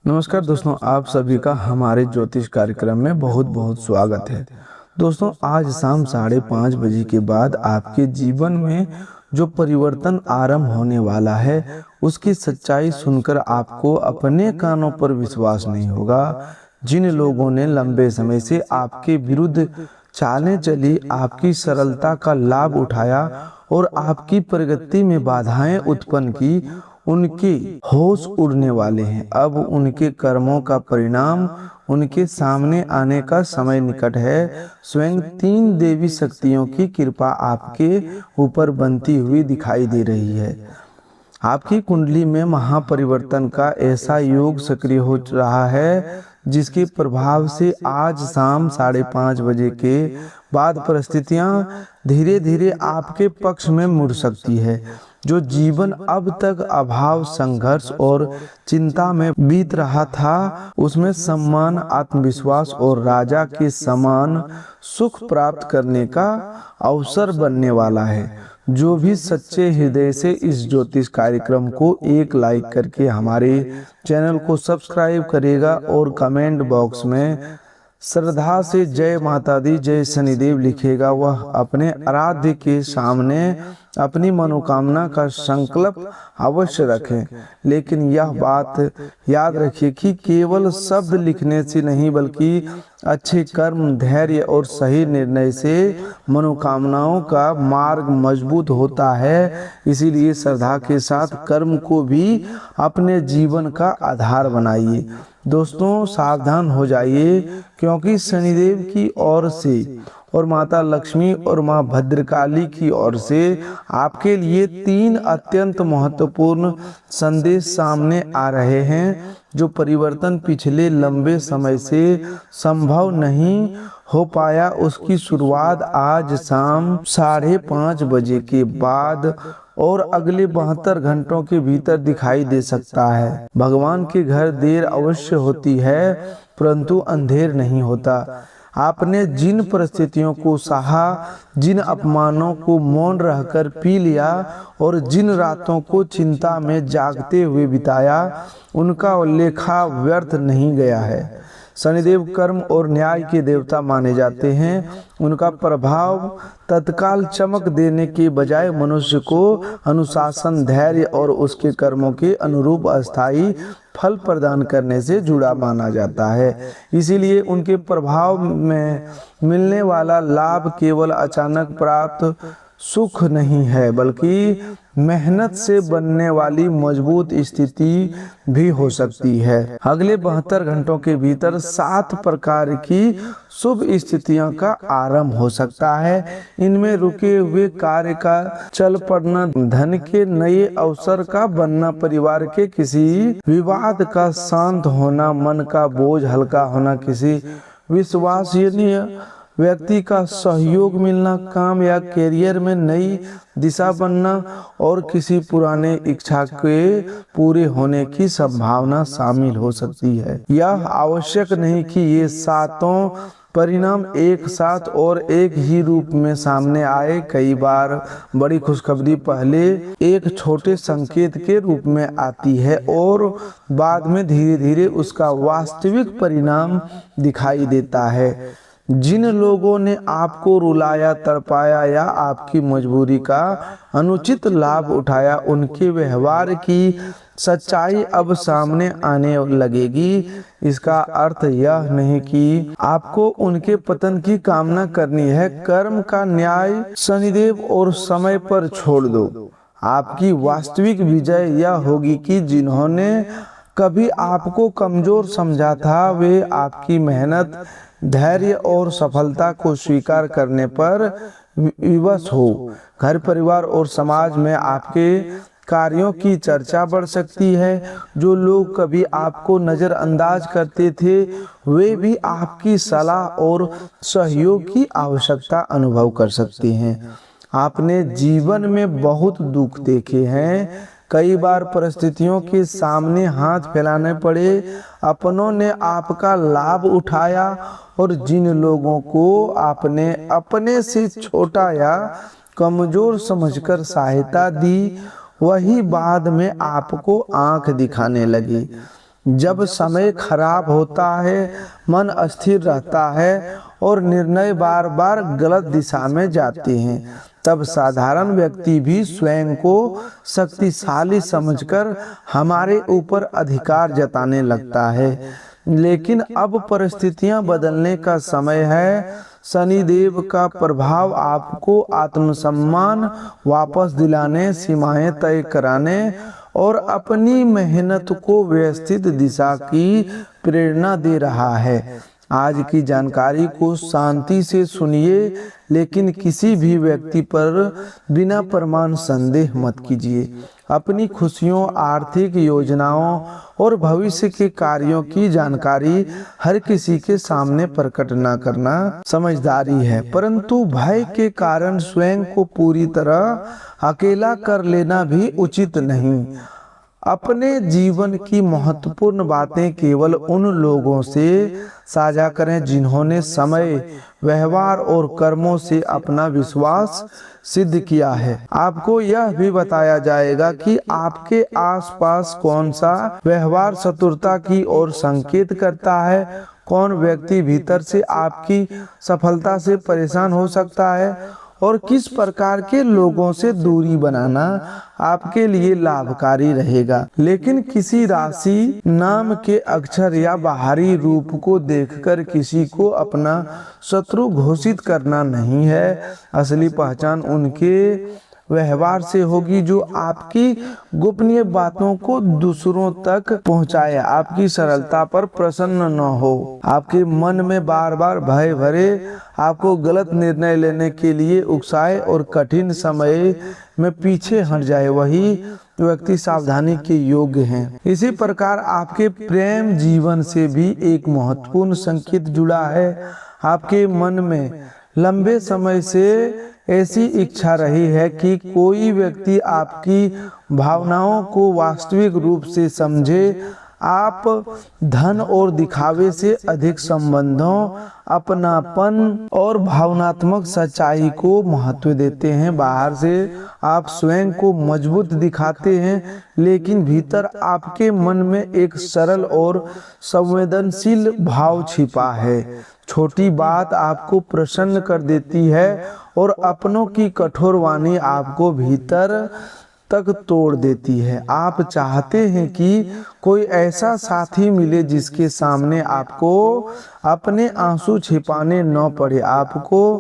नमस्कार दोस्तों, आप सभी का हमारे ज्योतिष कार्यक्रम में बहुत बहुत स्वागत है। दोस्तों, आज शाम 5:30 बजे के बाद आपके जीवन में जो परिवर्तन आरंभ होने वाला है, उसकी सच्चाई सुनकर आपको अपने कानों पर विश्वास नहीं होगा। जिन लोगों ने लंबे समय से आपके विरुद्ध चालें चली, आपकी सरलता का लाभ उठाया और आपकी प्रगति में बाधाएं उत्पन्न की, उनके होश उड़ने वाले हैं। अब उनके कर्मों का परिणाम उनके सामने आने का समय निकट है। स्वयं 3 देवी शक्तियों की कृपा आपके ऊपर बनती हुई दिखाई दे रही है। आपकी कुंडली में महापरिवर्तन का ऐसा योग सक्रिय हो रहा है, जिसके प्रभाव से आज शाम 5:30 बजे के बाद परिस्थितियां धीरे धीरे आपके पक्ष में मुड़ सकती है। जो जीवन अब तक अभाव, संघर्ष और चिंता में बीत रहा था, उसमें सम्मान, आत्मविश्वास और राजा के समान सुख प्राप्त करने का अवसर बनने वाला है। जो भी सच्चे हृदय से इस ज्योतिष कार्यक्रम को एक लाइक करके हमारे चैनल को सब्सक्राइब करेगा और कमेंट बॉक्स में श्रद्धा से जय माता दी, जय शनिदेव लिखेगा, वह अपने आराध्य के सामने अपनी मनोकामना का संकल्प अवश्य रखें। लेकिन यह बात याद रखिए कि केवल शब्द लिखने से नहीं, बल्कि अच्छे कर्म, धैर्य और सही निर्णय से मनोकामनाओं का मार्ग मजबूत होता है। इसीलिए श्रद्धा के साथ कर्म को भी अपने जीवन का आधार बनाइए। दोस्तों, सावधान हो जाइए, क्योंकि शनिदेव की ओर से और माता लक्ष्मी और माँ भद्रकाली की ओर से आपके लिए 3 अत्यंत महत्वपूर्ण संदेश सामने आ रहे हैं। जो परिवर्तन पिछले लंबे समय से संभव नहीं हो पाया, उसकी शुरुआत आज शाम 5:30 बजे के बाद और अगले 72 घंटों के भीतर दिखाई दे सकता है। भगवान के घर देर अवश्य होती है, परंतु अंधेर नहीं होता। आपने जिन परिस्थितियों को सहा, जिन अपमानों को मौन रहकर पी लिया और जिन रातों को चिंता में जागते हुए बिताया, उनका लेखा व्यर्थ नहीं गया है। शनिदेव कर्म और न्याय के देवता माने जाते हैं। उनका प्रभाव तत्काल चमक देने के बजाय मनुष्य को अनुशासन, धैर्य और उसके कर्मों के अनुरूप अस्थायी फल प्रदान करने से जुड़ा माना जाता है। इसीलिए उनके प्रभाव में मिलने वाला लाभ केवल अचानक प्राप्त सुख नहीं है, बल्कि मेहनत से बनने वाली मजबूत स्थिति भी हो सकती है। अगले 72 घंटों के भीतर 7 प्रकार की शुभ स्थितियों का आरंभ हो सकता है। इनमें रुके हुए कार्य का चल पड़ना, धन के नए अवसर का बनना, परिवार के किसी विवाद का शांत होना, मन का बोझ हल्का होना, किसी विश्वसनीय व्यक्ति का सहयोग मिलना, काम या करियर में नई दिशा बनना और किसी पुराने इच्छा के पूरे होने की संभावना शामिल हो सकती है। यह आवश्यक नहीं कि ये 7 परिणाम एक साथ और एक ही रूप में सामने आए। कई बार बड़ी खुशखबरी पहले एक छोटे संकेत के रूप में आती है और बाद में धीरे धीरे उसका वास्तविक परिणाम दिखाई देता है। जिन लोगों ने आपको रुलाया, तड़पाया या आपकी मजबूरी का अनुचित लाभ उठाया, उनके व्यवहार की सच्चाई अब सामने आने लगेगी। इसका अर्थ यह नहीं कि आपको उनके पतन की कामना करनी है। कर्म का न्याय शनिदेव और समय पर छोड़ दो। आपकी वास्तविक विजय यह होगी कि जिन्होंने कभी आपको कमजोर समझा था, वे आपकी मेहनत, धैर्य और सफलता को स्वीकार करने पर विवश हो। घर, परिवार और समाज में आपके कार्यों की चर्चा बढ़ सकती है। जो लोग कभी आपको नजरअंदाज करते थे, वे भी आपकी सलाह और सहयोग की आवश्यकता अनुभव कर सकते हैं। आपने जीवन में बहुत दुख देखे हैं। कई बार परिस्थितियों के सामने हाथ फैलाने पड़े। अपनों ने आपका लाभ उठाया और जिन लोगों को आपने अपने से छोटा या कमजोर समझकर सहायता दी, वही बाद में आपको आंख दिखाने लगे। जब समय खराब होता है, मन अस्थिर रहता है और निर्णय बार बार गलत दिशा में जाते हैं, तब साधारण व्यक्ति भी स्वयं को शक्तिशाली समझकर हमारे ऊपर अधिकार जताने लगता है। लेकिन अब परिस्थितियां बदलने का समय है। शनिदेव का प्रभाव आपको आत्मसम्मान वापस दिलाने, सीमाएं तय कराने और अपनी मेहनत को व्यवस्थित दिशा की प्रेरणा दे रहा है। आज की जानकारी को शांति से सुनिए, लेकिन किसी भी व्यक्ति पर बिना प्रमाण संदेह मत कीजिए। अपनी खुशियों, आर्थिक योजनाओं और भविष्य के कार्यों की जानकारी हर किसी के सामने प्रकट न करना समझदारी है, परंतु भय के कारण स्वयं को पूरी तरह अकेला कर लेना भी उचित नहीं। अपने जीवन की महत्वपूर्ण बातें केवल उन लोगों से साझा करें जिन्होंने समय, व्यवहार और कर्मों से अपना विश्वास सिद्ध किया है। आपको यह भी बताया जाएगा कि आपके आसपास कौन सा व्यवहार शत्रुता की ओर संकेत करता है, कौन व्यक्ति भीतर से आपकी सफलता से परेशान हो सकता है और किस प्रकार के लोगों से दूरी बनाना आपके लिए लाभकारी रहेगा। लेकिन किसी राशि, नाम के अक्षर या बाहरी रूप को देखकर किसी को अपना शत्रु घोषित करना नहीं है। असली पहचान उनके व्यवहार से होगी जो आपकी गोपनीय बातों को दूसरों तक पहुंचाए, आपकी सरलता पर प्रसन्न न हो, आपके मन में बार बार भय भरे, आपको गलत निर्णय लेने के लिए उकसाए और कठिन समय में पीछे हट जाए, वही व्यक्ति सावधानी के योग्य हैं। इसी प्रकार आपके प्रेम जीवन से भी एक महत्वपूर्ण संकेत जुड़ा है। आपके मन में लंबे समय से ऐसी इच्छा रही है कि कोई व्यक्ति आपकी भावनाओं को वास्तविक रूप से समझे। आप धन और दिखावे से अधिक संबंधों, अपनापन और भावनात्मक सच्चाई को महत्व देते हैं। बाहर से आप स्वयं को मजबूत दिखाते हैं, लेकिन भीतर आपके मन में एक सरल और संवेदनशील भाव छिपा है। छोटी बात आपको प्रसन्न कर देती है और अपनों की कठोर वाणी आपको भीतर तक तोड़ देती है। आप चाहते हैं कि कोई ऐसा साथी मिले जिसके सामने आपको अपने आंसू छिपाने न पड़े, आपको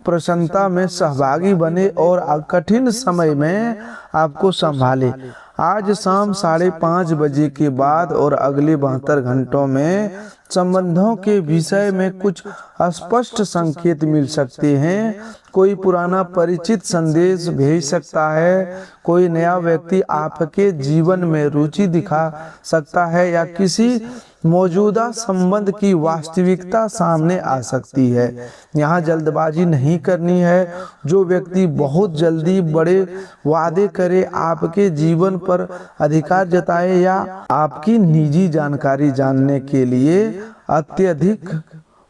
प्रसन्नता में सहभागी बने और कठिन समय में आपको संभाले। आज शाम 5:30 बजे के बाद और अगले 72 घंटों में संबंधों के विषय में कुछ स्पष्ट संकेत मिल सकते हैं। कोई पुराना परिचित संदेश भेज सकता है, कोई नया व्यक्ति आपके जीवन में रुचि दिखा सकता है या किसी मौजूदा संबंध की वास्तविकता सामने आ सकती है। यहाँ जल्दबाजी नहीं करनी है। जो व्यक्ति बहुत जल्दी बड़े वादे करे, आपके जीवन पर अधिकार जताए या आपकी निजी जानकारी जानने के लिए अत्यधिक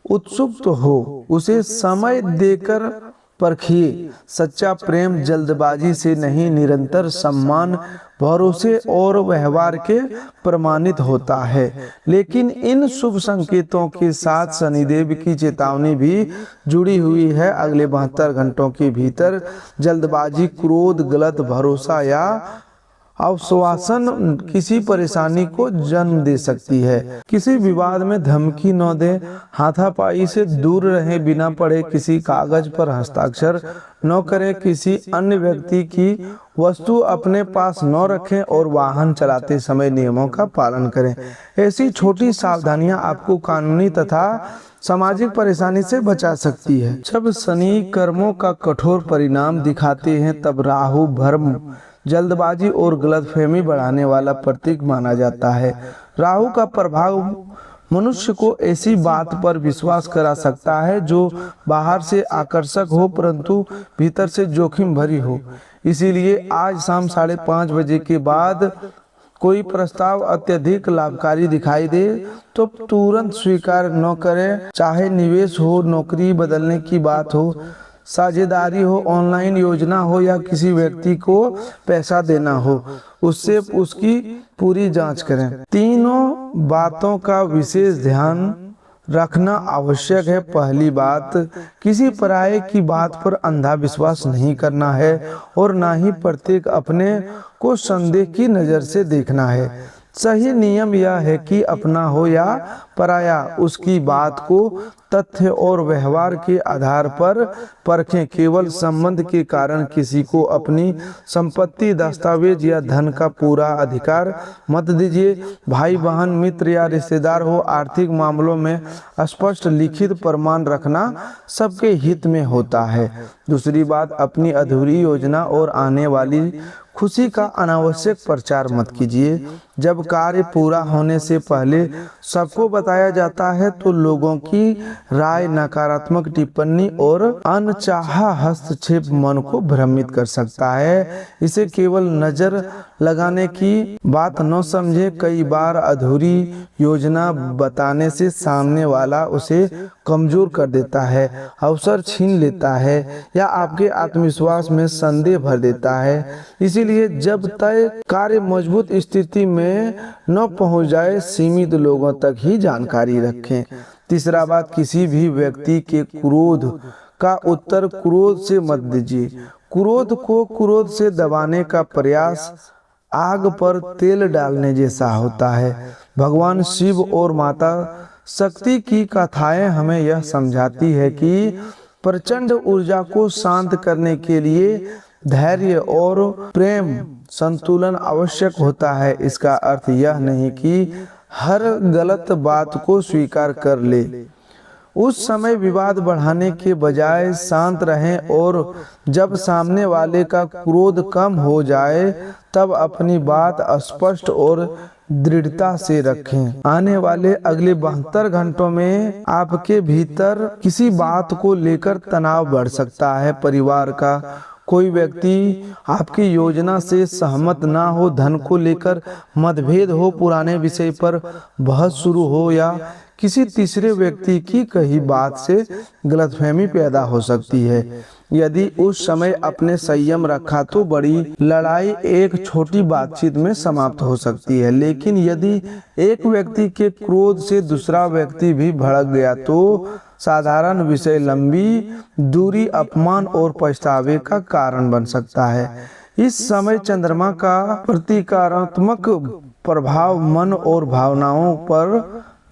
उत्सुक हो, उसे समय देकर परखिए। सच्चा प्रेम जल्दबाजी से नहीं, निरंतर सम्मान, भरोसे और व्यवहार के प्रमाणित होता है। लेकिन इन शुभ संकेतों के साथ शनिदेव की चेतावनी भी जुड़ी हुई है। अगले 72 घंटों के भीतर जल्दबाजी क्रोध, गलत भरोसा या आश्वासन किसी परेशानी को जन्म दे सकती है। किसी विवाद में धमकी न दें, हाथापाई से दूर रहें, बिना पढ़े किसी कागज पर हस्ताक्षर न करें, किसी अन्य व्यक्ति की वस्तु अपने पास न रखें और वाहन चलाते समय नियमों का पालन करें। ऐसी छोटी सावधानियां आपको कानूनी तथा सामाजिक परेशानी से बचा सकती है। जब शनि कर्मों का कठोर परिणाम दिखाते हैं, तब राहु भ्रम, जल्दबाजी और गलतफहमी बढ़ाने वाला प्रतीक माना जाता है। राहु का प्रभाव मनुष्य को ऐसी बात पर विश्वास करा सकता है जो बाहर से आकर्षक हो परंतु भीतर से जोखिम भरी हो। इसीलिए आज शाम 5:30 बजे के बाद कोई प्रस्ताव अत्यधिक लाभकारी दिखाई दे तो तुरंत स्वीकार न करें। चाहे निवेश हो, नौकरी बदलने की बात हो, साझेदारी हो, ऑनलाइन योजना हो या किसी व्यक्ति को पैसा देना हो, उससे उसकी पूरी जांच करें। तीनों बातों का विशेष ध्यान रखना आवश्यक है। पहली बात, किसी पराये की बात पर अंधा विश्वास नहीं करना है और ना ही प्रत्येक अपने को संदेह की नज़र से देखना है। सही नियम यह है कि अपना हो या पराया, उसकी बात को तथ्य और व्यवहार के आधार पर परखें। केवल संबंध के कारण किसी को अपनी संपत्ति, दस्तावेज या धन का पूरा अधिकार मत दीजिए। भाई बहन, मित्र या रिश्तेदार हो, आर्थिक मामलों में स्पष्ट लिखित प्रमाण रखना सबके हित में होता है। दूसरी बात, अपनी अधूरी योजना और आने वाली खुशी का अनावश्यक प्रचार मत कीजिए। जब कार्य पूरा होने से पहले सबको बताया जाता है तो लोगों की राय, नकारात्मक टिप्पणी और अनचाहा हस्तक्षेप मन को भ्रमित कर सकता है। इसे केवल नजर लगाने की बात न समझे। कई बार अधूरी योजना बताने से सामने वाला उसे कमजोर कर देता है, अवसर छीन लेता है या आपके आत्मविश्वास में संदेह भर देता है। इसीलिए जब तक कार्य मजबूत स्थिति में न पहुंच जाए, सीमित लोगों तक ही जानकारी रखें। तीसरा बात, किसी भी व्यक्ति के क्रोध का उत्तर क्रोध से मत दीजिए। क्रोध को क्रोध से दबाने का प्रयास आग पर तेल डालने जैसा होता है। भगवान शिव और माता शक्ति की कथाएं हमें यह समझाती है कि प्रचंड ऊर्जा को शांत करने के लिए धैर्य और प्रेम संतुलन आवश्यक होता है। इसका अर्थ यह नहीं कि हर गलत बात को स्वीकार कर ले। उस समय विवाद बढ़ाने के बजाय शांत रहें और जब सामने वाले का क्रोध कम हो जाए तब अपनी बात स्पष्ट और दृढ़ता से रखें। आने वाले अगले 72 घंटों में आपके भीतर किसी बात को लेकर तनाव बढ़ सकता है। परिवार का कोई व्यक्ति आपकी योजना से सहमत ना हो, धन को लेकर मतभेद हो, पुराने विषय पर बहस शुरू हो या किसी तीसरे व्यक्ति की कही बात से गलतफहमी पैदा हो सकती है। यदि उस समय अपने संयम रखा तो बड़ी लड़ाई एक छोटी बातचीत में समाप्त हो सकती है। लेकिन यदि एक व्यक्ति के क्रोध से दूसरा व्यक्ति भी भड़क गया तो साधारण विषय लंबी दूरी, अपमान और पछतावे का कारण बन सकता है। इस समय चंद्रमा का प्रतिकारात्मक प्रभाव मन और भावनाओं पर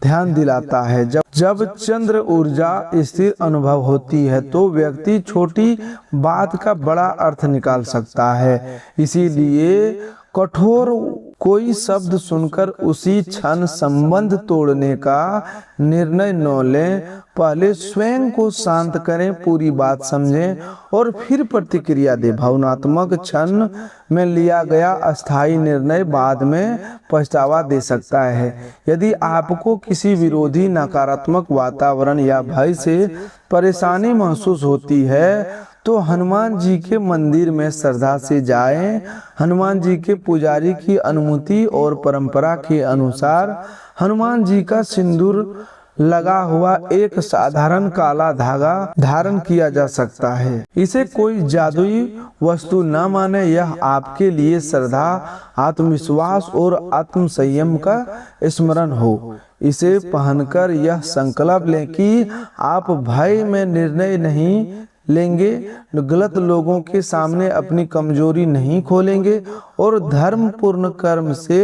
ध्यान दिलाता है। जब चंद्र ऊर्जा स्थिर अनुभव होती है तो व्यक्ति छोटी बात का बड़ा अर्थ निकाल सकता है। इसीलिए कठोर कोई शब्द सुनकर उसी क्षण संबंध तोड़ने का निर्णय न लें। पहले स्वयं को शांत करें, पूरी बात समझें और फिर प्रतिक्रिया दें। भावनात्मक क्षण में लिया गया अस्थायी निर्णय बाद में पछतावा दे सकता है। यदि आपको किसी विरोधी, नकारात्मक वातावरण या भय से परेशानी महसूस होती है तो हनुमान जी के मंदिर में श्रद्धा से जाएं। हनुमान जी के पुजारी की अनुमति और परंपरा के अनुसार हनुमान जी का सिंदूर लगा हुआ एक साधारण काला धागा धारण किया जा सकता है। इसे कोई जादुई वस्तु न माने, यह आपके लिए श्रद्धा, आत्मविश्वास और आत्म संयम का स्मरण हो। इसे पहनकर यह संकल्प लें कि आप भय में निर्णय नहीं लेंगे, गलत लोगों के सामने अपनी कमजोरी नहीं खोलेंगे और धर्मपूर्ण कर्म से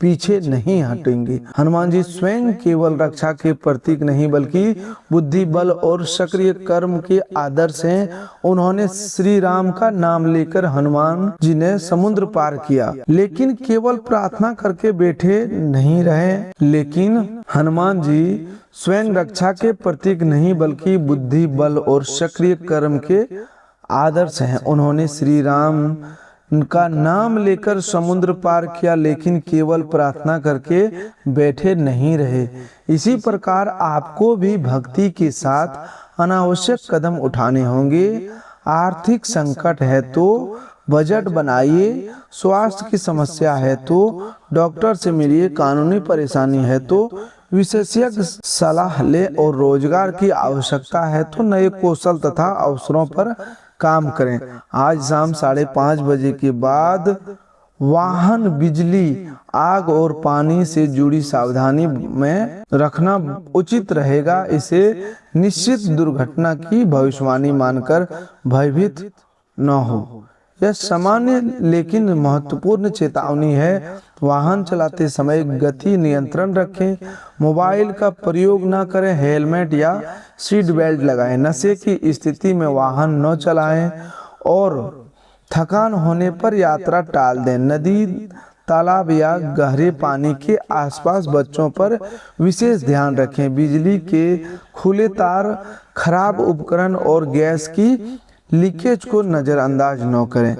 पीछे नहीं हटेंगे। हनुमान जी स्वयं केवल रक्षा के प्रतीक नहीं बल्कि बुद्धि, बल और सक्रिय कर्म के आदर्श हैं। उन्होंने श्री राम का नाम लेकर हनुमान जी ने समुद्र पार किया, लेकिन केवल प्रार्थना करके बैठे नहीं रहे। लेकिन हनुमान जी स्वयं रक्षा के प्रतीक नहीं बल्कि बुद्धि, बल और सक्रिय कर्म के आदर्श हैं। उन्होंने श्री राम का नाम लेकर समुद्र पार किया, लेकिन केवल प्रार्थना करके बैठे नहीं रहे। इसी प्रकार आपको भी भक्ति के साथ अनावश्यक कदम उठाने होंगे। आर्थिक संकट है तो बजट बनाइए। स्वास्थ्य की समस्या है तो डॉक्टर से मिलिए, कानूनी परेशानी है तो विशेषज्ञ सलाह ले और रोजगार की आवश्यकता है तो नए कौशल तथा अवसरों पर काम करें। आज शाम 5:30 बजे के बाद वाहन, बिजली, आग और पानी से जुड़ी सावधानी में रखना उचित रहेगा। इसे निश्चित दुर्घटना की भविष्यवाणी मानकर भयभीत न हो। यह सामान्य लेकिन महत्वपूर्ण चेतावनी है। वाहन चलाते समय गति नियंत्रण रखें, मोबाइल का प्रयोग न करें, हेलमेट या सीट बेल्ट लगाएं, नशे की स्थिति में वाहन न चलाएं और थकान होने पर यात्रा टाल दें। नदी, तालाब या गहरे पानी के आसपास बच्चों पर विशेष ध्यान रखें। बिजली के खुले तार, खराब उपकरण और गैस की लीकेज को नजरअंदाज न करें।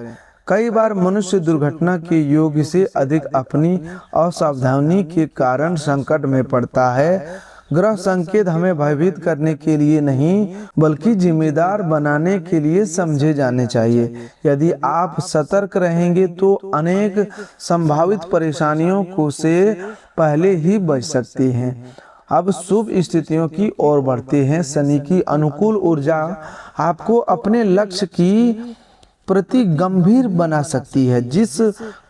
कई बार मनुष्य दुर्घटना के योग से अधिक अपनी असावधानी के कारण संकट में पड़ता है। ग्रह संकेत हमें भयभीत करने के लिए नहीं बल्कि जिम्मेदार बनाने के लिए समझे जाने चाहिए। यदि आप सतर्क रहेंगे तो अनेक संभावित परेशानियों को से पहले ही बच सकते हैं। अब शुभ स्थितियों की ओर बढ़ते हैं। शनि की अनुकूल ऊर्जा आपको अपने लक्ष्य की प्रति गंभीर बना सकती है। जिस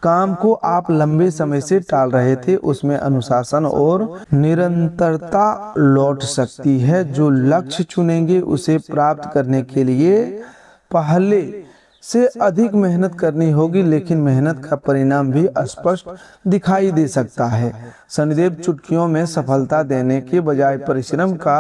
काम को आप लंबे समय से टाल रहे थे उसमें अनुशासन और निरंतरता लौट सकती है। जो लक्ष्य चुनेंगे उसे प्राप्त करने के लिए पहले से अधिक मेहनत करनी होगी, लेकिन मेहनत का परिणाम भी स्पष्ट दिखाई दे सकता है। शनिदेव चुटकियों में सफलता देने के बजाय परिश्रम का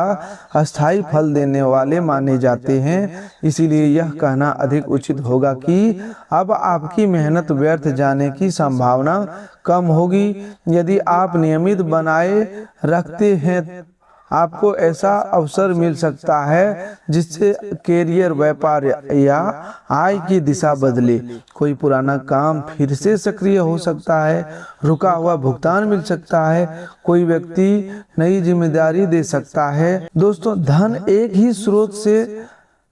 अस्थायी फल देने वाले माने जाते हैं। इसीलिए यह कहना अधिक उचित होगा कि अब आपकी मेहनत व्यर्थ जाने की संभावना कम होगी। यदि आप नियमित बनाए रखते हैं आपको ऐसा अवसर मिल सकता है जिससे कैरियर, व्यापार या आय की दिशा बदले। कोई पुराना काम फिर से सक्रिय हो सकता है, रुका हुआ भुगतान मिल सकता है, कोई व्यक्ति नई जिम्मेदारी दे सकता है। दोस्तों, धन एक ही स्रोत से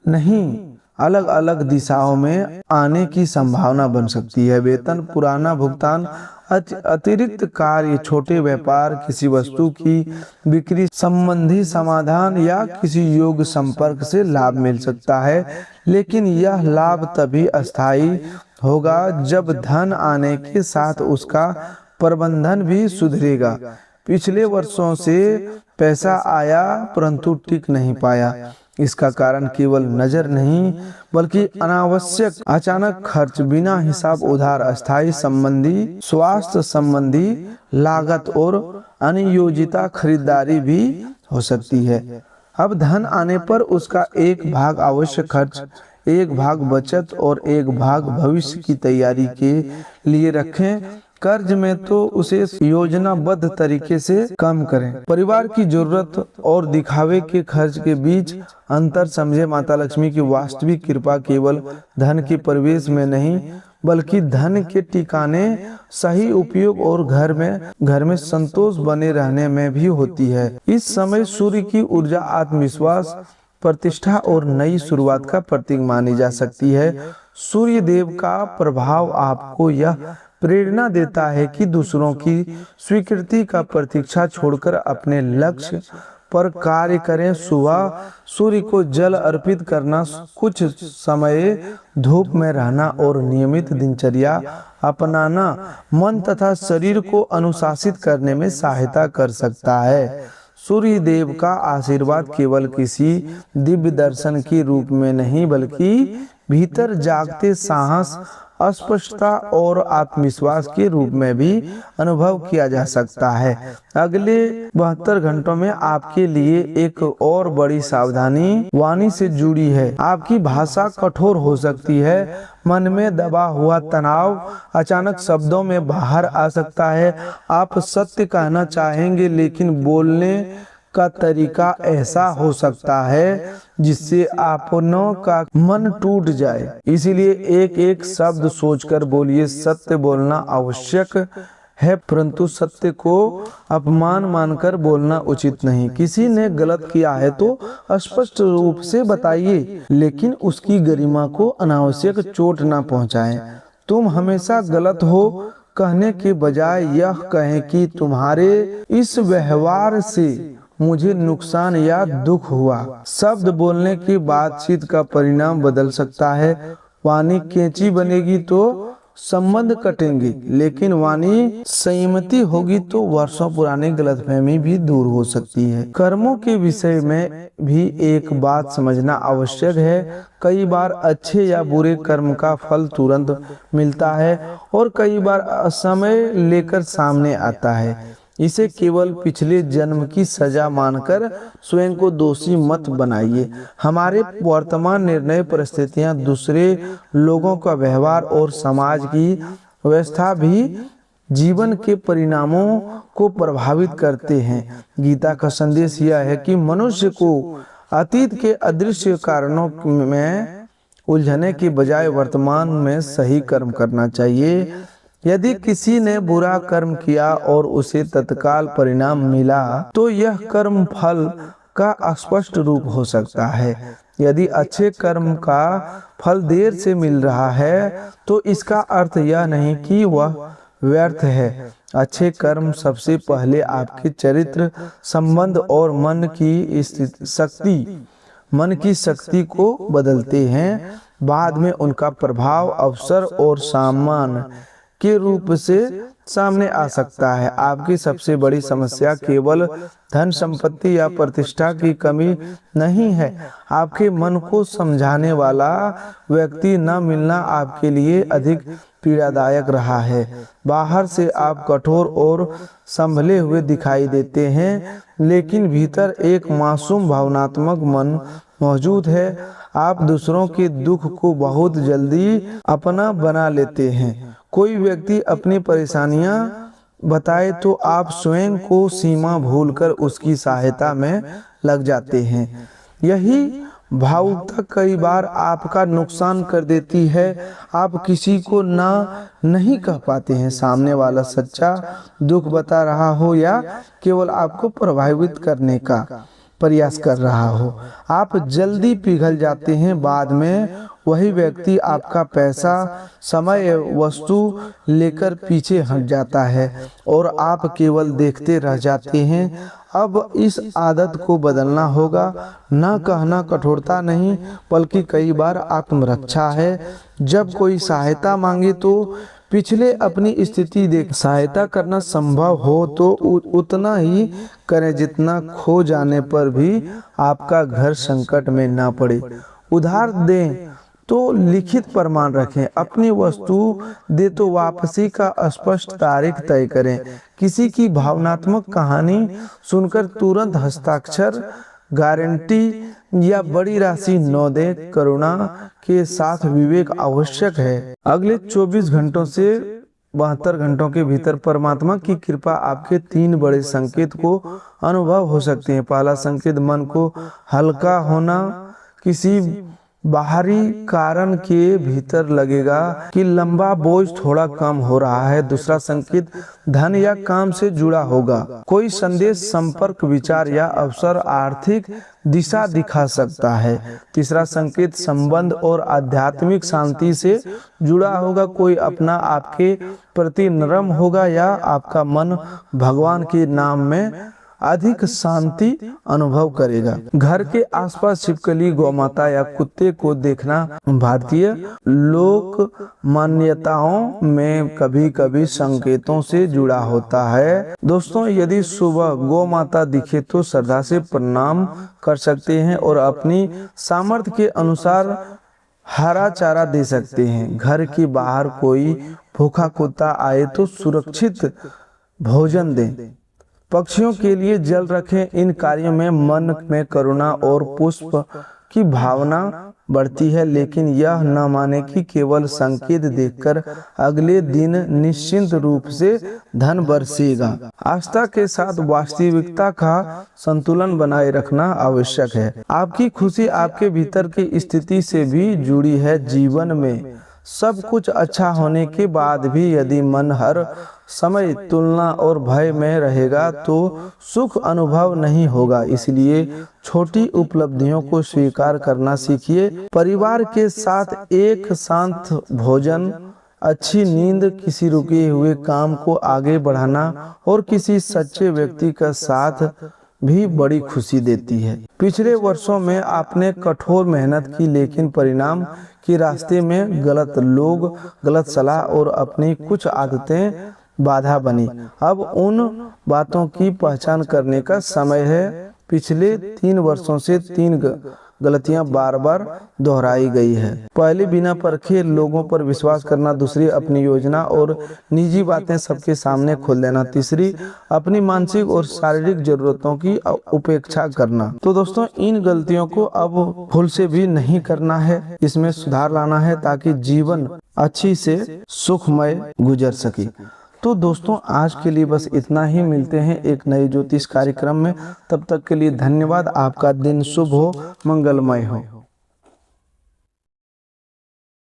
नहीं अलग अलग दिशाओं में आने की संभावना बन सकती है। वेतन, पुराना भुगतान, अतिरिक्त कार्य, छोटे व्यापार, किसी वस्तु की बिक्री संबंधी समाधान या किसी योग्य संपर्क से लाभ मिल सकता है। लेकिन यह लाभ तभी अस्थायी होगा जब धन आने के साथ उसका प्रबंधन भी सुधरेगा। पिछले वर्षों से पैसा आया परंतु टिक नहीं पाया। इसका कारण केवल नजर नहीं बल्कि अनावश्यक अचानक खर्च, बिना हिसाब उधार, अस्थायी संबंधी, स्वास्थ्य संबंधी लागत और अनियोजिता खरीदारी भी हो सकती है। अब धन आने पर उसका एक भाग आवश्यक खर्च, एक भाग बचत और एक भाग भविष्य की तैयारी के लिए रखें। कर्ज में तो उसे योजनाबद्ध तरीके से कम करें। परिवार की जरूरत और दिखावे के खर्च के बीच अंतर समझे। माता लक्ष्मी की वास्तविक कृपा केवल धन के प्रवेश में नहीं बल्कि धन के ठिकाने, सही उपयोग और घर में संतोष बने रहने में भी होती है। इस समय सूर्य की ऊर्जा आत्मविश्वास, प्रतिष्ठा और नई शुरुआत का प्रतीक मानी जा सकती है। सूर्य देव का प्रभाव आपको यह प्रेरणा देता है कि दूसरों की स्वीकृति का प्रतीक्षा छोड़कर अपने लक्ष्य पर कार्य करें। सुबह सूर्य को जल अर्पित करना, कुछ समय धूप में रहना और नियमित दिनचर्या अपनाना मन तथा शरीर को अनुशासित करने में सहायता कर सकता है। सूर्य देव का आशीर्वाद केवल किसी दिव्य दर्शन के रूप में नहीं बल्कि भीतर जागते साहस, अस्पष्टता और आत्मविश्वास के रूप में भी अनुभव किया जा सकता है। अगले 72 घंटों में आपके लिए एक और बड़ी सावधानी वाणी से जुड़ी है। आपकी भाषा कठोर हो सकती है। मन में दबा हुआ तनाव अचानक शब्दों में बाहर आ सकता है। आप सत्य कहना चाहेंगे लेकिन बोलने का तरीका ऐसा हो सकता है जिससे आपनों का मन टूट जाए। इसीलिए एक एक शब्द सोचकर बोलिए। सत्य बोलना आवश्यक है, परंतु सत्य को अपमान मानकर बोलना उचित नहीं। किसी ने गलत किया है तो स्पष्ट रूप से बताइए, लेकिन उसकी गरिमा को अनावश्यक चोट ना पहुंचाएं। तुम हमेशा गलत हो कहने के बजाय यह कहें कि तुम्हारे इस व्यवहार से मुझे नुकसान या दुख हुआ। शब्द बोलने की बातचीत का परिणाम बदल सकता है। वाणी कैंची बनेगी तो संबंध कटेंगे, लेकिन वाणी संयमती होगी तो वर्षों पुरानी गलतफहमी भी दूर हो सकती है। कर्मों के विषय में भी एक बात समझना आवश्यक है। कई बार अच्छे या बुरे कर्म का फल तुरंत मिलता है और कई बार समय लेकर सामने आता है। इसे केवल पिछले जन्म की सजा मानकर स्वयं को दोषी मत बनाइए। हमारे वर्तमान निर्णय, परिस्थितियां, दूसरे लोगों का व्यवहार और समाज की व्यवस्था भी जीवन के परिणामों को प्रभावित करते हैं। गीता का संदेश यह है कि मनुष्य को अतीत के अदृश्य कारणों में उलझने के बजाय वर्तमान में सही कर्म करना चाहिए। यदि किसी ने बुरा कर्म किया और उसे तत्काल परिणाम मिला तो यह कर्म फल का स्पष्ट रूप हो सकता है। यदि अच्छे कर्म का फल देर से मिल रहा है तो इसका अर्थ यह नहीं कि वह व्यर्थ है। अच्छे कर्म सबसे पहले आपके चरित्र, संबंध और मन की शक्ति को बदलते हैं। बाद में उनका प्रभाव अवसर और सामान के रूप से सामने आ सकता है। आपकी सबसे बड़ी समस्या केवल धन संपत्ति या प्रतिष्ठा की कमी नहीं है। आपके मन को समझाने वाला व्यक्ति न मिलना आपके लिए अधिक पीड़ादायक रहा है। बाहर से आप कठोर और संभले हुए दिखाई देते हैं, लेकिन भीतर एक मासूम भावनात्मक मन मौजूद है। आप दूसरों के दुख को बहुत जल्दी अपना बना लेते हैं। कोई व्यक्ति अपनी परेशानियां बताए तो आप स्वयं को सीमा भूलकर उसकी सहायता में लग जाते हैं। यही भावुकता कई बार आपका नुकसान कर देती है। आप किसी को ना नहीं कह पाते हैं। सामने वाला सच्चा दुख बता रहा हो या केवल आपको प्रभावित करने का प्रयास कर रहा हो, आप जल्दी पिघल जाते हैं। बाद में वही व्यक्ति आपका पैसा, समय, वस्तु लेकर पीछे हट जाता है और आप केवल देखते रह जाते हैं। अब इस आदत को बदलना होगा। ना कहना कठोरता नहीं, बल्कि कई बार आत्मरक्षा है। जब कोई सहायता मांगे तो पिछले अपनी स्थिति देख सहायता करना संभव हो तो उतना ही करें जितना खो जाने पर भी आपका घर संकट में ना पड़े। उधार दें तो लिखित प्रमाण रखें। अपनी वस्तु दे तो वापसी का स्पष्ट तारीख तय करें। किसी की भावनात्मक कहानी सुनकर तुरंत हस्ताक्षर, गारंटी या बड़ी राशि न दें। करुणा के साथ विवेक आवश्यक है। अगले 24 घंटों से 72 घंटों के भीतर परमात्मा की कृपा आपके 3 बड़े संकेत को अनुभव हो सकते हैं। पहला संकेत, मन को हल्का होना। किसी बाहरी कारण के भीतर लगेगा कि लंबा बोझ थोड़ा कम हो रहा है। दूसरा संकेत, धन या काम से जुड़ा होगा। कोई संदेश, संपर्क, विचार या अवसर आर्थिक दिशा दिखा सकता है। तीसरा संकेत, संबंध और आध्यात्मिक शांति से जुड़ा होगा। कोई अपना आपके प्रति नरम होगा या आपका मन भगवान के नाम में अधिक शांति अनुभव करेगा। घर के आसपास छिपकली, गौमाता या कुत्ते को देखना भारतीय लोक मान्यताओं में कभी कभी संकेतों से जुड़ा होता है। दोस्तों, यदि सुबह गौमाता दिखे तो श्रद्धा से प्रणाम कर सकते हैं और अपनी सामर्थ्य के अनुसार हरा चारा दे सकते हैं। घर के बाहर कोई भूखा कुत्ता आए तो सुरक्षित भोजन दें। पक्षियों के लिए जल रखें। इन कार्यों में मन में करुणा और पुष्प की भावना बढ़ती है, लेकिन यह न माने कि केवल संकेत देखकर अगले दिन निश्चिंत रूप से धन बरसेगा। आस्था के साथ वास्तविकता का संतुलन बनाए रखना आवश्यक है। आपकी खुशी आपके भीतर की स्थिति से भी जुड़ी है। जीवन में सब कुछ अच्छा होने के बाद भी यदि मन हर समय तुलना और भय में रहेगा तो सुख अनुभव नहीं होगा। इसलिए छोटी उपलब्धियों को स्वीकार करना सीखिए। परिवार के साथ एक शांत भोजन, अच्छी नींद, किसी रुके हुए काम को आगे बढ़ाना और किसी सच्चे व्यक्ति का साथ भी बड़ी खुशी देती है। पिछले वर्षों में आपने कठोर मेहनत की, लेकिन परिणाम के रास्ते में गलत लोग, गलत सलाह और अपनी कुछ आदतें बाधा बनी। अब उन बातों की पहचान करने का समय है। पिछले 3 वर्षों से 3 गलतियां बार बार दोहराई गई है। पहली, बिना परखे लोगों पर विश्वास करना। दूसरी, अपनी योजना और निजी बातें सबके सामने खोल देना। तीसरी, अपनी मानसिक और शारीरिक जरूरतों की उपेक्षा करना। तो दोस्तों, इन गलतियों को अब भूल से भी नहीं करना है, इसमें सुधार लाना है ताकि जीवन अच्छी से सुखमय गुजर सके। तो दोस्तों, आज के लिए बस इतना ही। मिलते हैं एक नए ज्योतिष कार्यक्रम में। तब तक के लिए धन्यवाद। आपका दिन शुभ हो, मंगलमय हो।